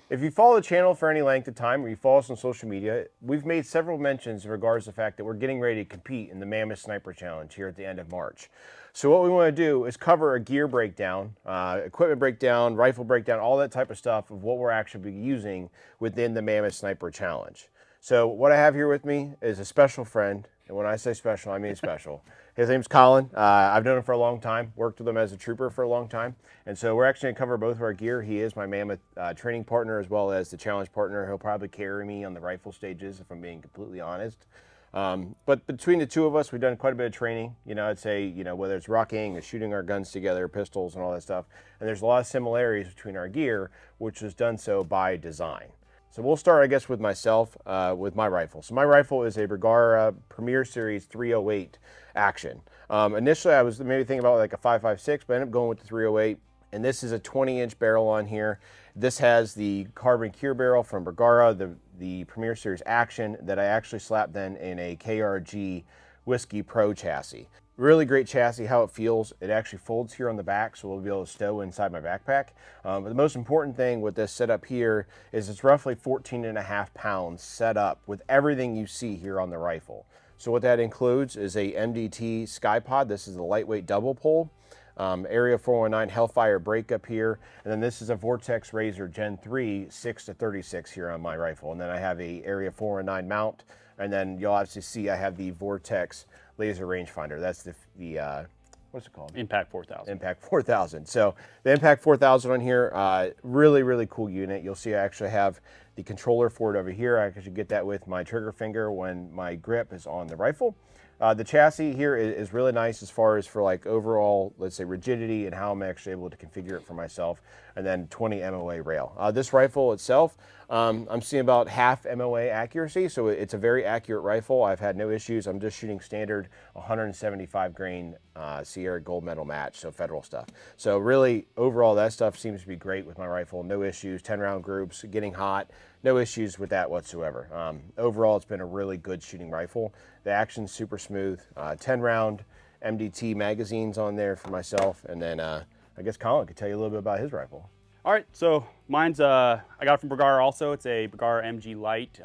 If you follow the channel for any length of time or you follow us on social media, we've made several mentions in regards to the fact that we're getting ready to compete in the Mammoth Sniper Challenge here at the end of March. So what we want to do is cover a gear breakdown, equipment breakdown, rifle breakdown, all that type of stuff of what we're actually using within the Mammoth Sniper Challenge. So what I have here with me is a special friend, and when I say special, I mean special. His name's Colin. I've known him for a long time, worked with him as a trooper for a long time, and so we're actually going to cover both of our gear. He is my Mammoth training partner as well as the challenge partner. He'll probably carry me on the rifle stages, if I'm being completely honest. But between the two of us, we've done quite a bit of training. I'd say, whether it's rucking or shooting our guns together, pistols and all that stuff. And there's a lot of similarities between our gear, which was done so by design. So we'll start, I guess, with myself, with my rifle. So my rifle is a Bergara Premier Series 308 Action. Initially, I was maybe thinking about like a 5.56, but I ended up going with the 308. And this is a 20-inch barrel on here. This has the carbon cure barrel from Bergara, the Premier Series Action that I actually slapped then in a KRG Whiskey Pro chassis. Really great chassis, how it feels. It actually folds here on the back, so we'll be able to stow inside my backpack. But the most important thing with this setup here is it's roughly 14.5 pounds set up with everything you see here on the rifle. So what that includes is a MDT SkyPod. This is the lightweight double pole. Area 419 Hellfire brake up here, and then this is a Vortex Razor Gen 3 6-36 here on my rifle, and then I have a Area 419 mount, and then you'll obviously see I have the Vortex laser rangefinder. That's the what's it called? Impact 4000. Impact 4000. So the Impact 4000 on here, really cool unit. You'll see I actually have the controller for it over here. I actually get that with my trigger finger when my grip is on the rifle. The chassis here is really nice as far as for like overall, let's say, rigidity and how I'm actually able to configure it for myself. And then 20 MOA rail. This rifle itself, I'm seeing about half MOA accuracy, so it's a very accurate rifle. I've had no issues. I'm just shooting standard 175 grain Sierra gold medal match, so federal stuff. So really, overall, that stuff seems to be great with my rifle. No issues, 10-round groups, getting hot. No issues with that whatsoever. Overall, it's been a really good shooting rifle. The action's super smooth. 10-round MDT magazines on there for myself. And then I guess Colin could tell you a little bit about his rifle. All right, so mine's, I got it from Bergara also. It's a Bergara MG Light.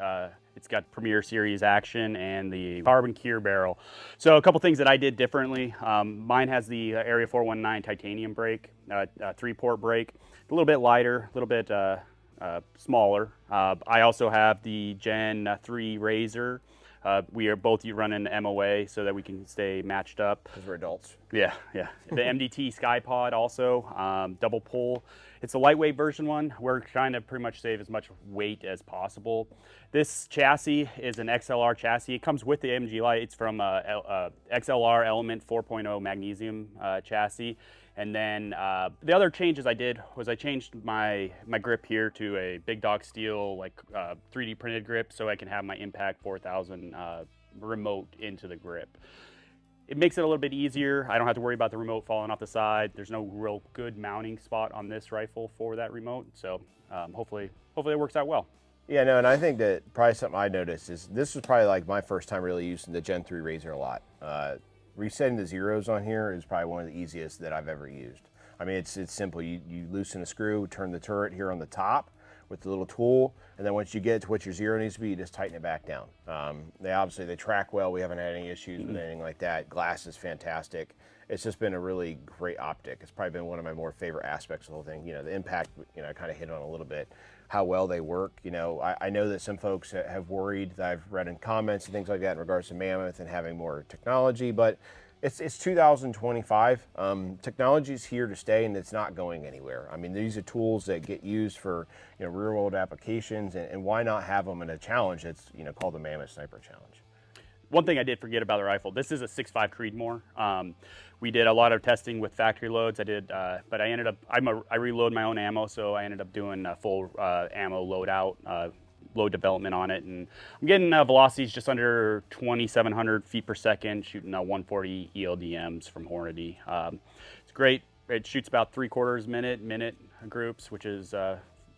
It's got Premier Series Action and the carbon cure barrel. So a couple things that I did differently. Mine has the Area 419 titanium brake, 3-port brake. A little bit lighter, a little bit smaller. I also have the Gen 3 Razor. We are both running MOA so that we can stay matched up. Because we're adults. Yeah. The MDT SkyPod also, double pull. It's a lightweight version one. We're trying to pretty much save as much weight as possible. This chassis is an XLR chassis. It comes with the MG Light. It's from XLR Element 4.0 magnesium chassis. And then the other changes I did was I changed my grip here to a Big Dog Steel, like 3D printed grip, so I can have my Impact 4000 remote into the grip. It makes it a little bit easier. I don't have to worry about the remote falling off the side. There's no real good mounting spot on this rifle for that remote, so hopefully it works out well. Yeah, no, and I think that probably something I noticed is this was probably like my first time really using the Gen 3 Razor a lot. Resetting the zeros on here is probably one of the easiest that I've ever used. I mean, it's simple. You loosen a screw, turn the turret here on the top with the little tool, and then once you get to what your zero needs to be, you just tighten it back down. They track well. We haven't had any issues with anything like that. Glass is fantastic. It's just been a really great optic. It's probably been one of my more favorite aspects of the whole thing. The impact, I kind of hit on a little bit, how well they work. I know that some folks have worried that I've read in comments and things like that in regards to Mammoth and having more technology, but it's 2025. Technology's here to stay and it's not going anywhere. I mean, these are tools that get used for real world applications, and why not have them in a challenge that's called the Mammoth Sniper Challenge. One thing I did forget about the rifle, this is a 6.5 Creedmoor. We did a lot of testing with factory loads. I did, but I ended up, I reload my own ammo, so I ended up doing a full ammo loadout, load development on it, and I'm getting velocities just under 2,700 feet per second, shooting 140 ELDMs from Hornady. It's great. It shoots about 3/4 minute groups, which is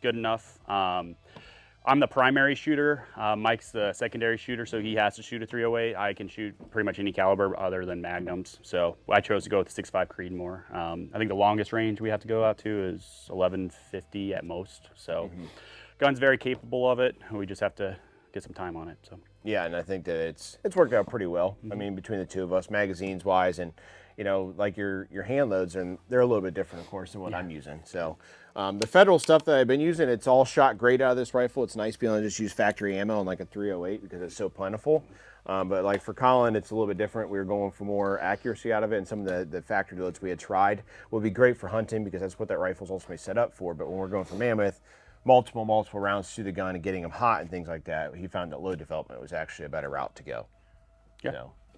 good enough. I'm the primary shooter. Mike's the secondary shooter, so he has to shoot a 308. I can shoot pretty much any caliber other than magnums. So I chose to go with the 6.5 Creedmoor. I think the longest range we have to go out to is 1150 at most. So gun's very capable of it. We just have to get some time on it. So. Yeah, and I think that it's worked out pretty well. I mean, between the two of us, magazines wise, and you know, like your hand loads, and they're a little bit different, of course, than what I'm using. So the Federal stuff that I've been using, it's all shot great out of this rifle. It's nice being able to just use factory ammo on like a 308 because it's so plentiful. But like for Colin, it's a little bit different. We were going for more accuracy out of it, and some of the factory loads we had tried would be great for hunting because that's what that rifle's ultimately set up for. But when we're going for Mammoth, multiple rounds through the gun and getting them hot and things like that, he found that load development was actually a better route to go. Yeah.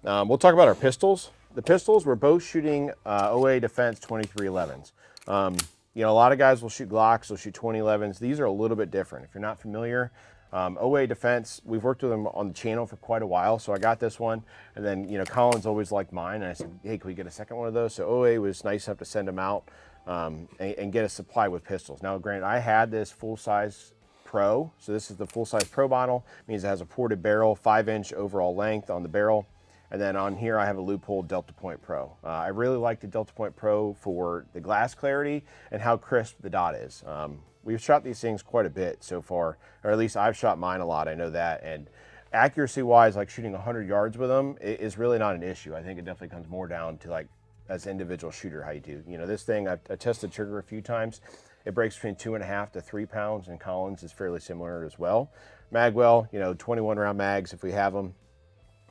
So, we'll talk about our pistols. The pistols, we're both shooting OA Defense 2311s. You know, a lot of guys will shoot Glocks, they'll shoot 2011s. These are a little bit different. If you're not familiar, OA Defense, we've worked with them on the channel for quite a while, so I got this one. And then, you know, Colin's always liked mine, and I said, hey, can we get a second one of those? So OA was nice enough to send them out and get a supply with pistols. Now, granted, I had this full-size Pro, so this is the full-size Pro model. It means it has a ported barrel, 5-inch overall length on the barrel. And then on here, I have a loophole Delta Point Pro. I really like the Delta Point Pro for the glass clarity and how crisp the dot is. We've shot these things quite a bit so far, or at least I've shot mine a lot, I know that. And accuracy-wise, like shooting 100 yards with them is really not an issue. I think it definitely comes more down to like, as an individual shooter, how you do. You know, this thing, I tested the trigger a few times. It breaks between 2.5 to 3 pounds, and Collins is fairly similar as well. Magwell, you know, 21 round mags if we have them.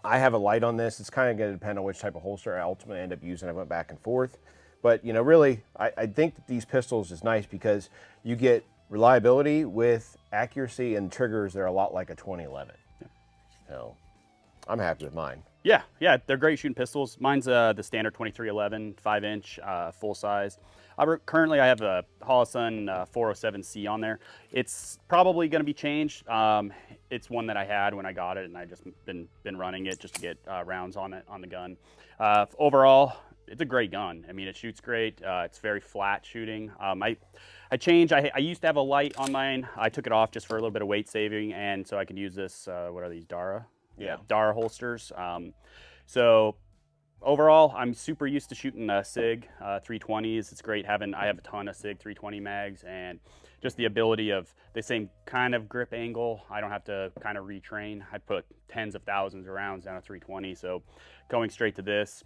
I have a light on this. It's kind of going to depend on which type of holster I ultimately end up using. I went back and forth. But, you know, really, I think that these pistols is nice because you get reliability with accuracy and triggers that are a lot like a 2011. Yeah. So I'm happy with mine. Yeah, they're great shooting pistols. Mine's the standard 2311, 5-inch, full size. Currently, I have a Holosun 407C on there. It's probably going to be changed. It's one that I had when I got it, and I just been running it just to get rounds on it on the gun. Overall, it's a great gun. I mean, it shoots great. It's very flat shooting. I changed. I used to have a light on mine. I took it off just for a little bit of weight saving, and so I could use this. What are these, Dara? Yeah, Dara holsters. So overall, I'm super used to shooting SIG 320s. It's great having. I have a ton of SIG 320 mags, and just the ability of the same kind of grip angle. I don't have to kind of retrain. I put tens of thousands of rounds down a 320, so going straight to this,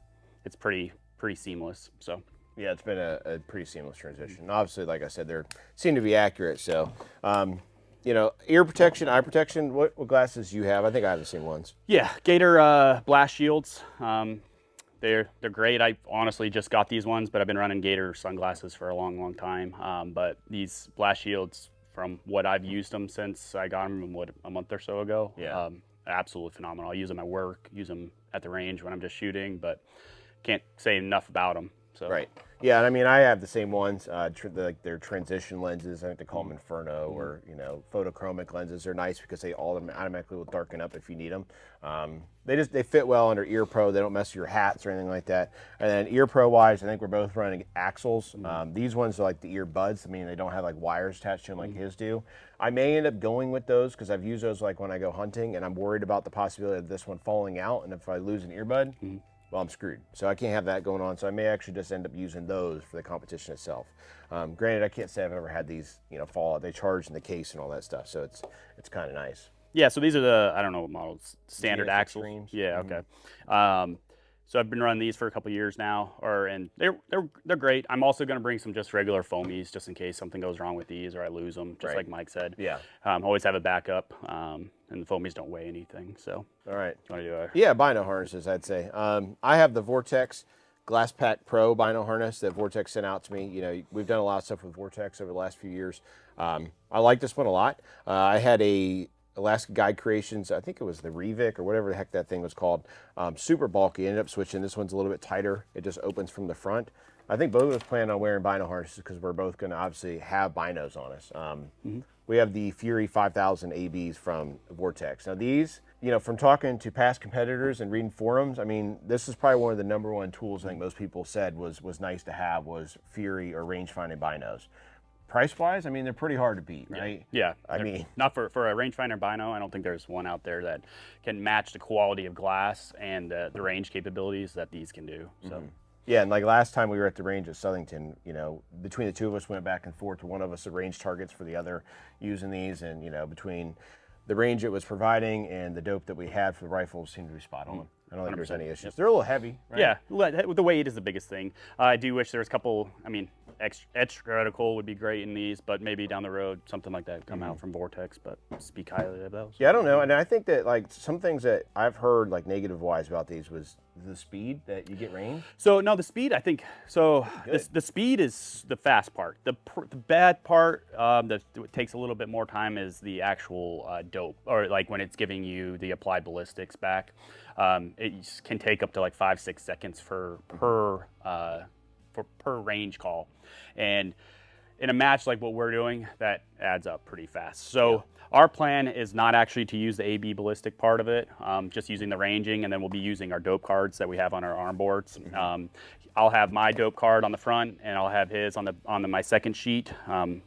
it's pretty seamless. So. Yeah, it's been a pretty seamless transition. Obviously, like I said, they seem to be accurate. So, you know, ear protection, eye protection. What glasses do you have? I think I have the same ones. Yeah, Gator blast shields. They're great. I honestly just got these ones, but I've been running Gator sunglasses for a long time. But these blast shields, from what I've used them since I got them, a month or so ago. Yeah. Absolutely phenomenal. I use them at work, use them at the range when I'm just shooting, but can't say enough about them. So. Right. Yeah, and I mean, I have the same ones. Like their transition lenses, I think they call them Inferno, or you know, photochromic lenses are nice because they all automatically will darken up if you need them. They fit well under Ear Pro. They don't mess with your hats or anything like that. And then Ear Pro wise, I think we're both running Axles. These ones are like the earbuds. I mean, they don't have like wires attached to them like his do. I may end up going with those because I've used those like when I go hunting, and I'm worried about the possibility of this one falling out, and if I lose an earbud. Well, I'm screwed. So I can't have that going on. So I may actually just end up using those for the competition itself. Granted, I can't say I've ever had these, you know, fall out. They charge in the case and all that stuff. So it's kind of nice. Yeah. So these are the, I don't know what models, standard GS axles. Extremes. Yeah. Okay. So I've been running these for a couple years now, and they're great. I'm also going to bring some just regular foamies just in case something goes wrong with these or I lose them, just like Mike said. Yeah. Always have a backup, and the foamies don't weigh anything. So. All right. You want to do a... Yeah, bino harnesses, I'd say. I have the Vortex Glass Pack Pro bino harness that Vortex sent out to me. You know, we've done a lot of stuff with Vortex over the last few years. I like this one a lot. I had a Alaska Guide Creations, I think it was the Revic or whatever the heck that thing was called. Super bulky. Ended up switching. This one's a little bit tighter. It just opens from the front. I think both of us plan on wearing bino harnesses because we're both going to obviously have binos on us. We have the Fury 5000 ABs from Vortex. Now these, you know, from talking to past competitors and reading forums, I mean, this is probably one of the #1 tools I think most people said was nice to have was Fury or rangefinder binos. Price-wise, I mean, they're pretty hard to beat, right? Yeah. I mean, not for a rangefinder bino. I don't think there's one out there that can match the quality of glass and the range capabilities that these can do. So. Yeah, and like last time we were at the range at Southington, you know, between the two of us went back and forth to one of us arranged targets for the other using these, and you know, between the range it was providing and the dope that we had for the rifles seemed to be spot on. I don't think there's any issues. They're a little heavy, right? Yeah, the weight is the biggest thing. I do wish there was a couple, I mean, extra reticle would be great in these, but maybe down the road, something like that would come out from Vortex, but speak highly of those. Yeah, I don't know. And I think that like some things that I've heard like negative wise about these was the speed that you get range. So no, the speed, I think, so the speed is the fast part. The bad part that takes a little bit more time is the actual dope, or like when it's giving you the applied ballistics back. It can take up to like 5-6 seconds per range call, and in a match like what we're doing, that adds up pretty fast. So our plan is not actually to use the AB ballistic part of it, just using the ranging, and then we'll be using our dope cards that we have on our arm boards. I'll have my dope card on the front, and I'll have his on my second sheet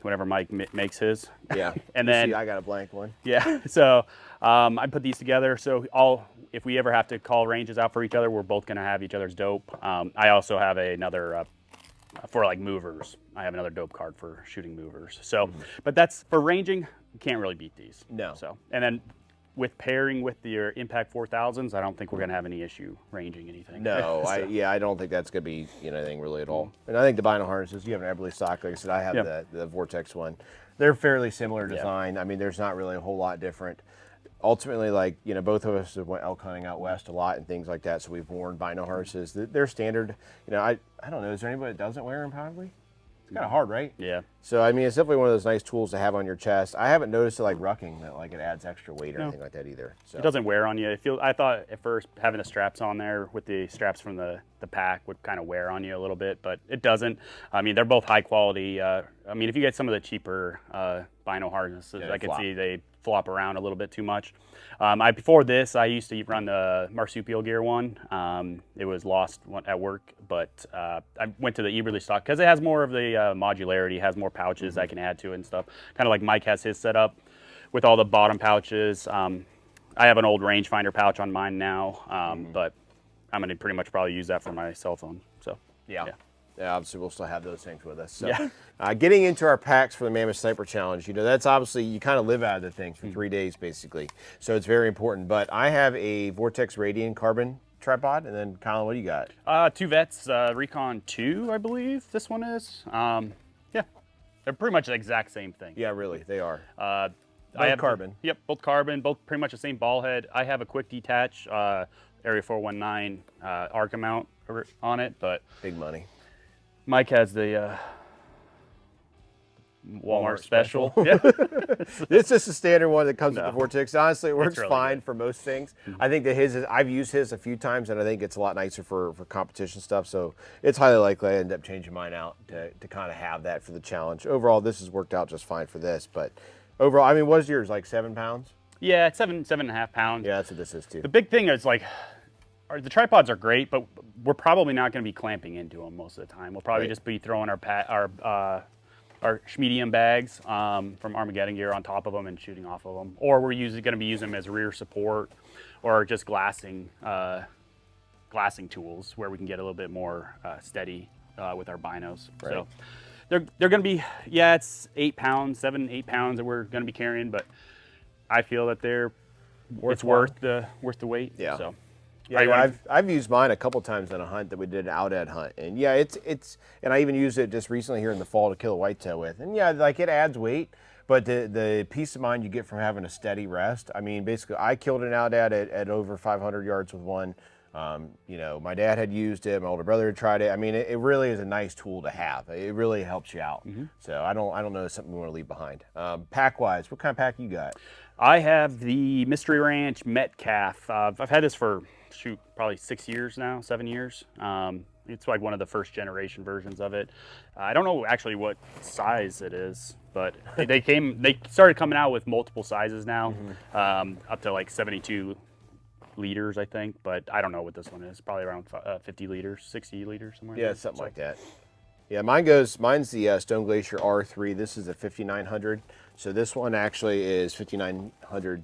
whenever Mike makes his. Yeah, and then see, I got a blank one. Yeah, so I put these together. So if we ever have to call ranges out for each other, we're both going to have each other's dope. I also have another for like movers. I have another dope card for shooting movers. So, but that's for ranging. You can't really beat these. No. So, and then with pairing with your Impact 4000s, I don't think we're going to have any issue ranging anything. No, So, I don't think that's going to be anything really at all. And I think the vinyl harnesses, you have an Eberly stock. Like I said, I have the Vortex one. They're fairly similar design. I mean, there's not really a whole lot different. Ultimately, like, both of us have went elk hunting out west a lot and things like that, so we've worn vinyl harnesses. They're standard. I don't know, is there anybody that doesn't wear them probably? It's kind of hard, right? Yeah. So, I mean, it's definitely one of those nice tools to have on your chest. I haven't noticed it like rucking, that like it adds extra weight or anything like that either. So. It doesn't wear on you. I thought at first having the straps on there with the straps from the pack would kind of wear on you a little bit, but it doesn't. I mean, they're both high quality. I mean, if you get some of the cheaper vinyl harnesses, I could see they flop around a little bit too much. Before this, I used to run the marsupial gear one. It was lost at work, but I went to the Eberly stock because it has more of the modularity, has more pouches I can add to it and stuff. Kind of like Mike has his setup with all the bottom pouches. I have an old rangefinder pouch on mine now, but I'm going to pretty much probably use that for my cell phone. So Yeah, obviously we'll still have those things with us. So, Yeah. Getting into our packs for the Mammoth Sniper Challenge, that's obviously, you kind of live out of the things for 3 days basically. So it's very important. But I have a Vortex Radian carbon tripod, and then Colin, what do you got? Two Vets, Recon 2, I believe this one is. Yeah, they're pretty much the exact same thing. Yeah, really, they are. I have carbon. Yep, both carbon, both pretty much the same ball head. I have a quick detach Area 419 Arca mount on it, but Big money. Mike has the Walmart special. Yeah. This is a standard one that comes with the Vortex. Honestly, it works really fine good. for most things. I think that I've used his a few times, and I think it's a lot nicer for competition stuff. So it's highly likely I end up changing mine out to kind of have that for the challenge. Overall, this has worked out just fine for this. But overall, I mean, what's yours, like 7 pounds? Yeah, it's 7.5 pounds. Yeah, that's what this is too. The big thing is like, the tripods are great, but we're probably not going to be clamping into them most of the time. We'll probably just be throwing our medium bags from Armageddon gear on top of them and shooting off of them, or we're going to be using them as rear support, or just glassing tools where we can get a little bit more steady with our binos. Right. So they're going to be, it's 8 pounds, 7-8 pounds that we're going to be carrying, but I feel that it's worth the weight. Yeah. So. Yeah, I've used mine a couple times on a hunt that we did, an outad hunt, and yeah, it's and I even used it just recently here in the fall to kill a whitetail with, and yeah, like it adds weight, but the peace of mind you get from having a steady rest. I mean, basically, I killed an outad at over 500 yards with one. My dad had used it, my older brother had tried it. I mean, it really is a nice tool to have. It really helps you out. So I don't know, it's something we want to leave behind. Pack wise, what kind of pack you got? I have the Mystery Ranch Metcalf. I've had this for probably 6 years now, 7 years. It's like one of the first generation versions of it. I don't know actually what size it is, but they started coming out with multiple sizes now, up to like 72 liters, I think, but I don't know what this one is. Probably around 50 liters, 60 liters, somewhere. Yeah, something like that. Yeah, mine's the Stone Glacier R3. This is a 5900. So this one actually is 5900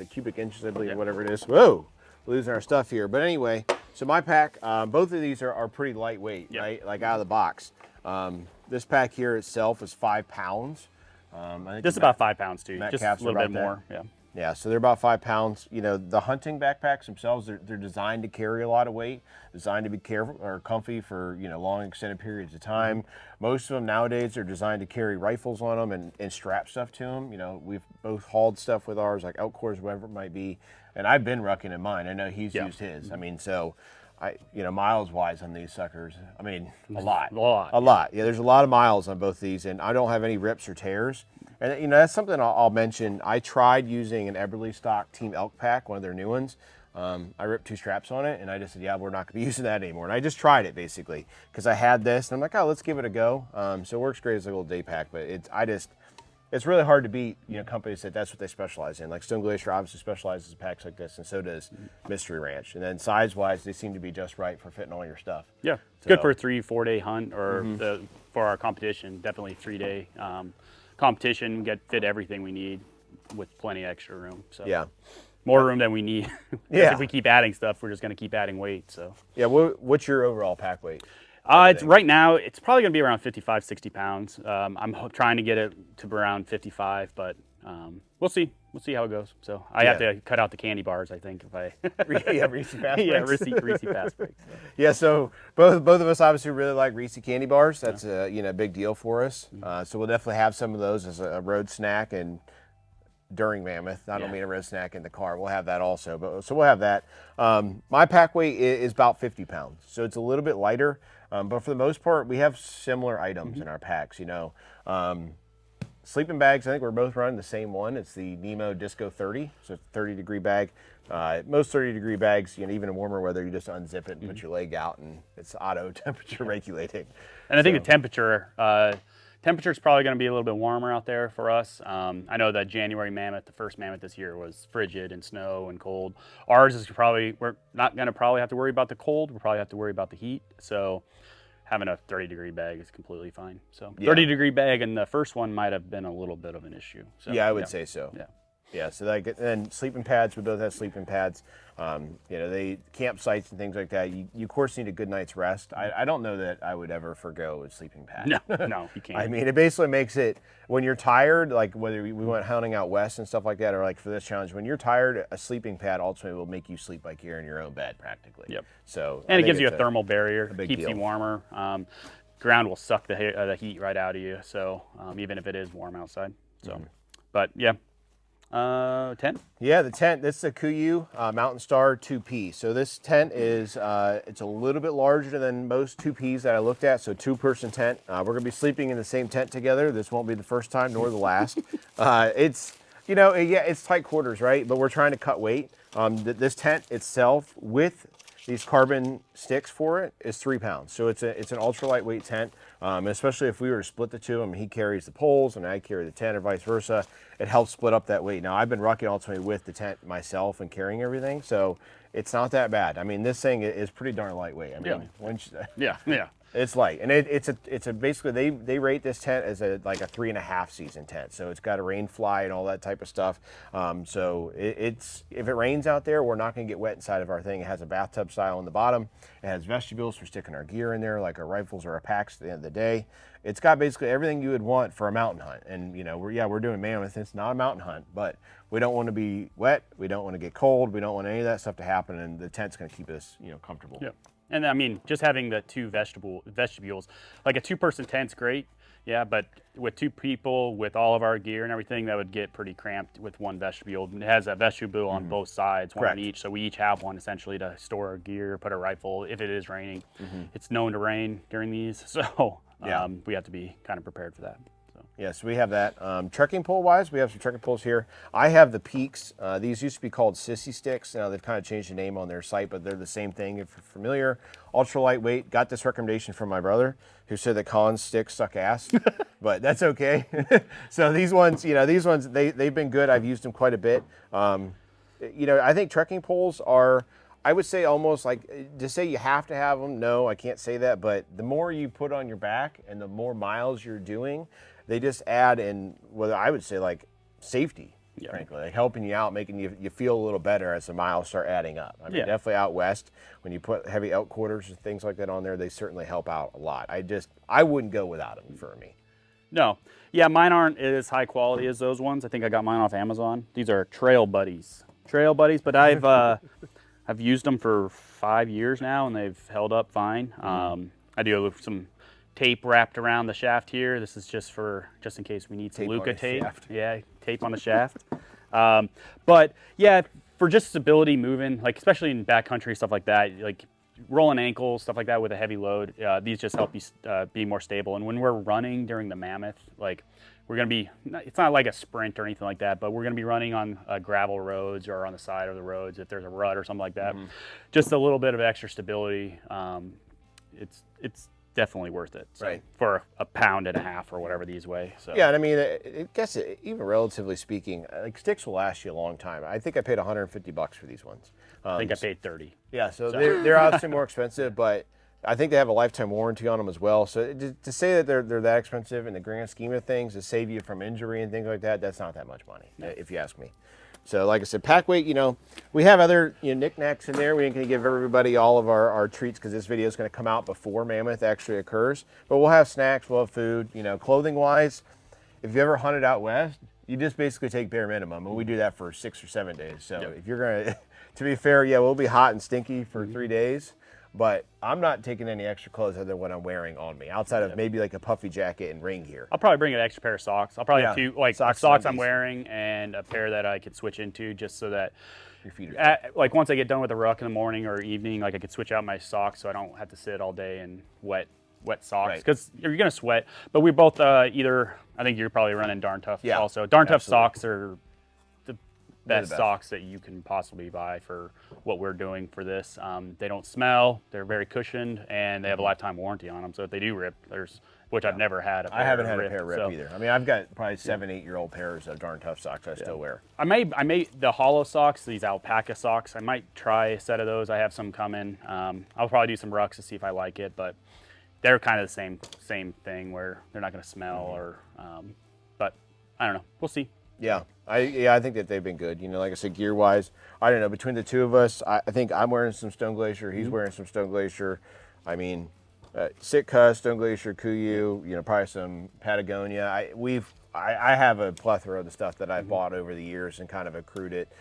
cubic inches, I believe, whatever it is. Whoa, losing our stuff here. But anyway, so my pack, both of these are pretty lightweight, right? Like out of the box. This pack here itself is 5 pounds. I think Just about 5 pounds too. Just a little bit that. more. Yeah. Yeah, so they're about 5 pounds. You know, the hunting backpacks themselves, they're designed to carry a lot of weight, designed to be careful or comfy for, you know, long extended periods of time. Most of them nowadays are designed to carry rifles on them and strap stuff to them. You know, we've both hauled stuff with ours, like elk cores, whatever it might be. And I've been rucking in mine. I know he's used his. I mean, so you know, miles wise on these suckers, I mean, a lot. A lot. Yeah, there's a lot of miles on both these, and I don't have any rips or tears. And, you know, that's something I'll mention. I tried using an Eberly stock Team Elk pack, one of their new ones. I ripped 2 straps on it, and I just said, yeah, we're not going to be using that anymore. And I just tried it, basically, because I had this, and I'm like, oh, let's give it a go. So it works great as a little day pack, but it's really hard to beat, you know, companies that's what they specialize in. Like Stone Glacier obviously specializes in packs like this, and so does Mystery Ranch. And then size-wise, they seem to be just right for fitting all your stuff. Yeah, it's good for a 3-4 day hunt, or for our competition, definitely 3-day competition. Fit everything we need with plenty of extra room. So yeah, more room than we need. Yeah. If we keep adding stuff, we're just going to keep adding weight. So yeah, what's your overall pack weight? It's right now, it's probably going to be around 55, 60 pounds. I'm trying to get it to around 55, but we'll see. We'll see how it goes. So I have to cut out the candy bars, I think, if I yeah, Reese Fast Breaks. Yeah, Reese Fast Breaks. So. Yeah, so both of us obviously really like Reese candy bars. That's a you know, big deal for us. So we'll definitely have some of those as a road snack and during Mammoth. I don't mean a road snack in the car. We'll have that also. But so we'll have that. My pack weight is about 50 pounds, so it's a little bit lighter. But for the most part, we have similar items in our packs. You know. Sleeping bags, I think we're both running the same one. It's the Nemo Disco 30, so it's a 30-degree bag. Most 30-degree bags, you know, even in warmer weather, you just unzip it and put your leg out, and it's auto temperature regulating. And I think the temperature is probably going to be a little bit warmer out there for us. I know that January Mammoth, the first Mammoth this year, was frigid and snow and cold. Ours is we're not going to probably have to worry about the cold. We'll probably have to worry about the heat. So having a 30-degree bag is completely fine. So 30-degree bag, and the first one might have been a little bit of an issue. So, yeah, I would say so. Yeah. Yeah, so and sleeping pads, we both have sleeping pads. You know, campsites and things like that, you of course need a good night's rest. I don't know that I would ever forgo a sleeping pad. No, you can't. I mean, it basically makes it, when you're tired, like whether we went hunting out west and stuff like that, or like for this challenge, when you're tired, a sleeping pad ultimately will make you sleep like you're in your own bed practically. Yep. So and it gives you a thermal barrier, keeps deal. you warmer. Ground will suck the heat right out of you, so even if it is warm outside. So, but yeah. Tent? Yeah, the tent. This is a Kuiu Mountain Star 2P. So this tent is it's a little bit larger than most 2Ps that I looked at. So 2-person tent. We're gonna be sleeping in the same tent together. This won't be the first time nor the last. It's it's tight quarters, right? But we're trying to cut weight. This tent itself with these carbon sticks for it is 3 pounds. So it's an ultra lightweight tent, especially if we were to split the two. I mean, he carries the poles and I carry the tent or vice versa. It helps split up that weight. Now, I've been rucking ultimately with the tent myself and carrying everything, so it's not that bad. I mean, this thing is pretty darn lightweight. I mean, yeah. It's light, and it's a basically they rate this tent as like a 3.5 season tent. So it's got a rain fly and all that type of stuff. So it's if it rains out there, we're not going to get wet inside of our thing. It has a bathtub style on the bottom. It has vestibules for sticking our gear in there, like our rifles or our packs at the end of the day. It's got basically everything you would want for a mountain hunt. And you know, we're doing Mammoth. It's not a mountain hunt, but we don't want to be wet. We don't want to get cold. We don't want any of that stuff to happen. And the tent's going to keep us, comfortable. Yeah. And I mean, just having the 2 vestibules, like a 2-person tent's great, yeah, but with 2 people, with all of our gear and everything, that would get pretty cramped with one vestibule. It has a vestibule on both sides, one on each, so we each have one essentially to store our gear, put our rifle, if it is raining. It's known to rain during these, so we have to be kind of prepared for that. Yes, we have that. Trekking pole wise, we have some trekking poles here. I have the Peaks. These used to be called Sissy Sticks. Now they've kind of changed the name on their site, but they're the same thing if you're familiar. Ultra lightweight. Got this recommendation from my brother, who said that Colin's sticks suck ass, but that's okay. So these ones, they've been good. I've used them quite a bit. I think trekking poles are, I would say almost like, to say you have to have them, no, I can't say that, but the more you put on your back and the more miles you're doing, they just add in, whether I would say like safety. frankly, like helping you out, making you feel a little better as the miles start adding up. I mean, Yeah. definitely out west, when you put heavy elk quarters and things like that on there, they certainly help out a lot. I wouldn't go without them for me. No. Yeah, mine aren't as high quality as those ones. I think I got mine off Amazon. These are Trail Buddies. Trail Buddies, but I've used them for 5 years now, and they've held up fine. I do some tape wrapped around the shaft here. This is just in case we need some Tape on Luca the tape. shaft. Yeah, tape on the shaft. But yeah, for just stability moving, like especially in backcountry stuff like that, like rolling ankles, stuff like that with a heavy load, these just help you be more stable. And when we're running during the Mammoth, like we're going to be, it's not like a sprint or anything like that, but we're going to be running on gravel roads or on the side of the roads if there's a rut or something like that. Just a little bit of extra stability. It's definitely worth it. So, Right. for a pound and a half or whatever these weigh. So. Yeah, and I mean, even relatively speaking, like sticks will last you a long time. I think I paid $150 for these ones. I think I paid 30. Yeah, so they're obviously more expensive, but I think they have a lifetime warranty on them as well. So to say that they're that expensive in the grand scheme of things, to save you from injury and things like that, that's not that much money, if you ask me. So like I said, pack weight, we have other knickknacks in there. We ain't going to give everybody all of our treats because this video is going to come out before Mammoth actually occurs. But we'll have snacks, we'll have food. Clothing-wise, if you ever hunted out west, you just basically take bare minimum, and we do that for 6 or 7 days. So if you're going to be fair, yeah, we'll be hot and stinky for 3 days. But I'm not taking any extra clothes other than what I'm wearing on me, outside of maybe like a puffy jacket and rain gear. I'll probably bring an extra pair of socks. I'll probably have two, like socks I'm undies. wearing and a pair that I could switch into just so that, Your feet are like once I get done with the ruck in the morning or evening, like I could switch out my socks so I don't have to sit all day in wet socks. Because you're going to sweat. But we both I think you're probably running Darn Tough also. Darn Tough socks are the best socks that you can possibly buy for what we're doing for this. They don't smell, they're very cushioned, and they have a lifetime warranty on them. So if they do rip, which I've never had a pair I haven't had rip, a pair rip either. I mean, I've got probably 7, 8-year-old pairs of Darn Tough socks I still wear. I made the hollow socks, these alpaca socks. I might try a set of those. I have some coming. I'll probably do some rucks to see if I like it, but they're kind of the same thing where they're not going to smell or, but I don't know. We'll see. Yeah, I think that they've been good. Like I said, gear-wise, I don't know, between the two of us, I think I'm wearing some Stone Glacier, he's wearing some Stone Glacier. I mean, Sitka, Stone Glacier, Kuyu, probably some Patagonia. I have a plethora of the stuff that I've bought over the years and kind of accrued it.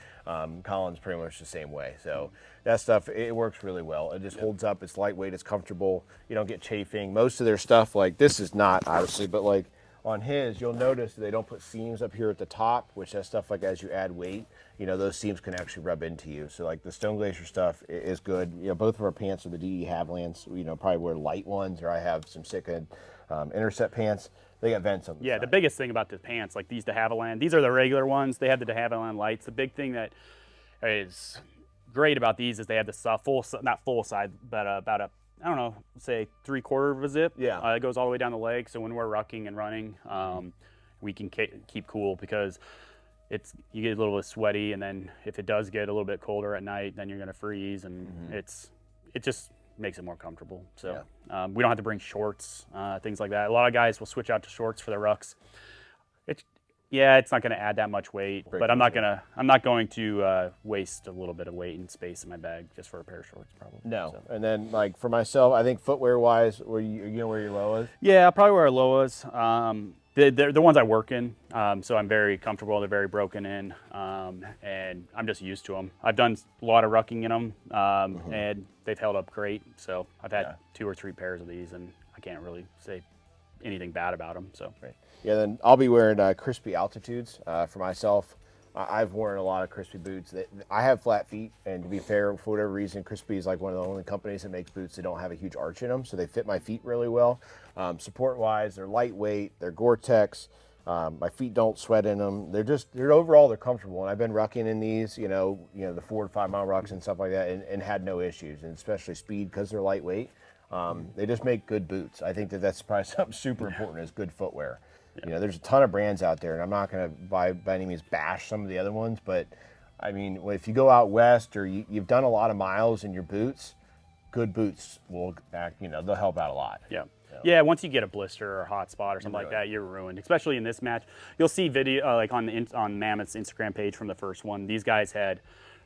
Colin's pretty much the same way. So that stuff, it works really well. It just holds up. It's lightweight. It's comfortable. You don't get chafing. Most of their stuff, like this is not, obviously, but like on his, you'll notice they don't put seams up here at the top, which that stuff, like as you add weight, those seams can actually rub into you. So like the Stone Glacier stuff is good. Both of our pants are the DE Havilands. Probably wear light ones, or I have some Sitka Intercept pants. They got vents on the side. The biggest thing about the pants, like these de Havilland, these are the regular ones. They have the de Havilland lights. The big thing that is great about these is they have the not full side, but about a, I don't know, say 3/4 of a zip. Yeah. It goes all the way down the leg. So when we're rucking and running, we can keep cool because you get a little bit sweaty, and then if it does get a little bit colder at night, then you're going to freeze, and it just makes it more comfortable. So we don't have to bring shorts, things like that. A lot of guys will switch out to shorts for the rucks. It's not going to add that much weight, but I'm not going to waste a little bit of weight and space in my bag just for a pair of shorts, probably. No. So. And then like for myself, I think footwear wise, are you going to wear your Loas? Yeah, I'll probably wear Loas. They're the ones I work in, so I'm very comfortable. They're very broken in, and I'm just used to them. I've done a lot of rucking in them, and they've held up great. So I've had 2 or 3 pairs of these, and I can't really say anything bad about them. So. Right. Yeah, then I'll be wearing crispy altitudes for myself. I've worn a lot of crispy boots. I have flat feet, and to be fair, for whatever reason, Crispy is like one of the only companies that makes boots that don't have a huge arch in them, so they fit my feet really well. Support-wise, they're lightweight, they're Gore-Tex. My feet don't sweat in them. Overall they're comfortable, and I've been rucking in these, the 4 to 5 mile rucks and stuff like that, and had no issues, and especially speed because they're lightweight. They just make good boots. I think that's probably something super important is good footwear. There's a ton of brands out there, and I'm not going to by any means bash some of the other ones, but I mean, if you go out west or you've done a lot of miles in your boots, good boots will act, they'll help out a lot. Yeah. Yeah, once you get a blister or a hot spot or something like that, you're ruined. Especially in this match, you'll see video like on Mammoth's Instagram page from the first one. These guys had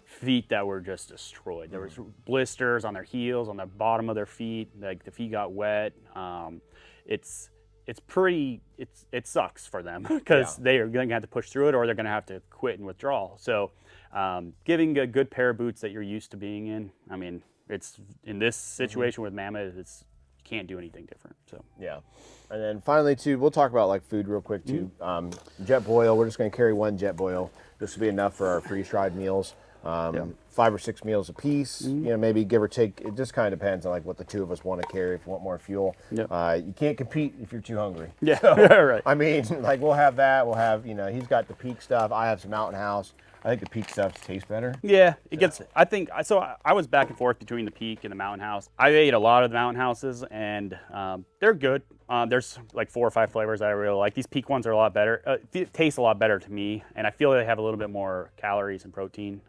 feet that were just destroyed. There was blisters on their heels, on the bottom of their feet. Like the feet got wet. It sucks for them because they are going to have to push through it, or they're going to have to quit and withdraw. So, giving a good pair of boots that you're used to being in. I mean, it's in this situation with Mammoth, you can't do anything different. So yeah. And then finally, too, we'll talk about like food real quick too. Jet boil. We're just going to carry one jet boil. This will be enough for our freeze-dried meals. 5 or 6 meals a piece. You know, maybe give or take. It just kind of depends on like what the two of us want to carry. If we want more fuel, you can't compete if you're too hungry. Yeah, so, right. I mean, like we'll have that. We'll have, you know, he's got the Peak stuff. I have some Mountain House. I think the Peak stuff tastes better. Yeah, it gets. I think so. I was back and forth between the Peak and the Mountain House. I ate a lot of the Mountain Houses, and they're good. There's like 4 or 5 flavors that I really like. These Peak ones are a lot better. It tastes a lot better to me, and I feel they have a little bit more calories and protein,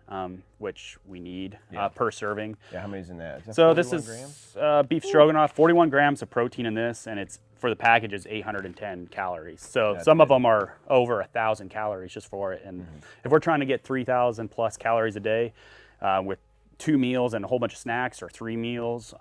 which we need per serving. Yeah, how many's in that? Is that so this is grams? Beef stroganoff, 41 grams of protein in this, and it's for the package is 810 calories. So some of them are over 1,000 calories just for it. And if we're trying to get 3,000 plus calories a day with 2 meals and a whole bunch of snacks, or 3 meals,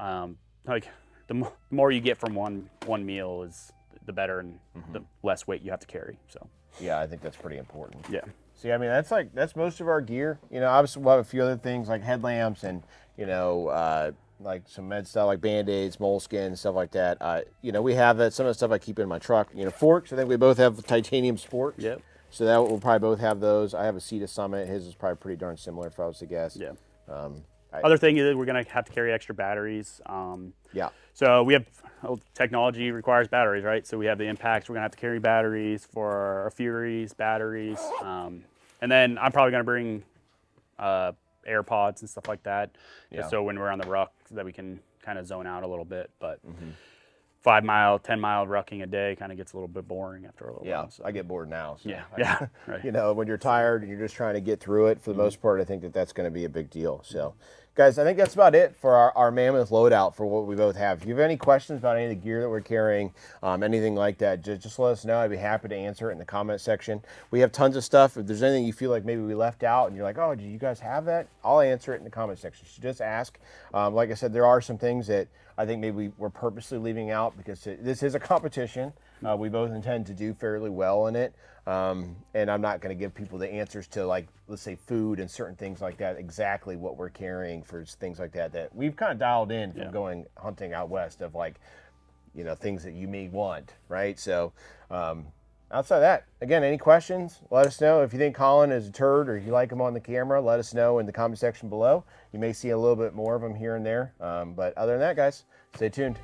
like the more you get from one meal is the better, and the less weight you have to carry. So yeah, I think that's pretty important. yeah. See, I mean, that's most of our gear. You know, obviously we'll have a few other things like headlamps and, you know, like some med stuff like Band-Aids, moleskin, stuff like that. You know, we have that. Some of the stuff I keep in my truck. You know, forks. I think we both have titanium sporks. Yep. So that we'll probably both have those. I have a Cedar Summit. His is probably pretty darn similar, if I was to guess. Yeah. Other thing is we're going to have to carry extra batteries. Yeah. So we have technology requires batteries, right? So we have the impacts. We're going to have to carry batteries for our Furies, batteries. And then I'm probably going to bring AirPods and stuff like that. Just so when we're on the ruck, so that we can kind of zone out a little bit. But 5 mile, 10 mile rucking a day kind of gets a little bit boring after a little while. So. I get bored now. So Right. You know, when you're tired and you're just trying to get through it, for the most part, I think that's going to be a big deal. So, guys, I think that's about it for our Mammoth loadout for what we both have. If you have any questions about any of the gear that we're carrying, anything like that, just let us know. I'd be happy to answer it in the comment section. We have tons of stuff. If there's anything you feel like maybe we left out and you're like, oh, do you guys have that? I'll answer it in the comment section. So just ask. Like I said, there are some things that I think maybe we're purposely leaving out because this is a competition. We both intend to do fairly well in it. And I'm not going to give people the answers to, like, let's say food and certain things like that, exactly what we're carrying for things like that we've kind of dialed in from going hunting out west of, like, you know, things that you may want, right? So outside of that, again, any questions, let us know. If you think Colin is a turd or you like him on the camera, let us know in the comment section below. You may see a little bit more of him here and there. But other than that, guys, stay tuned.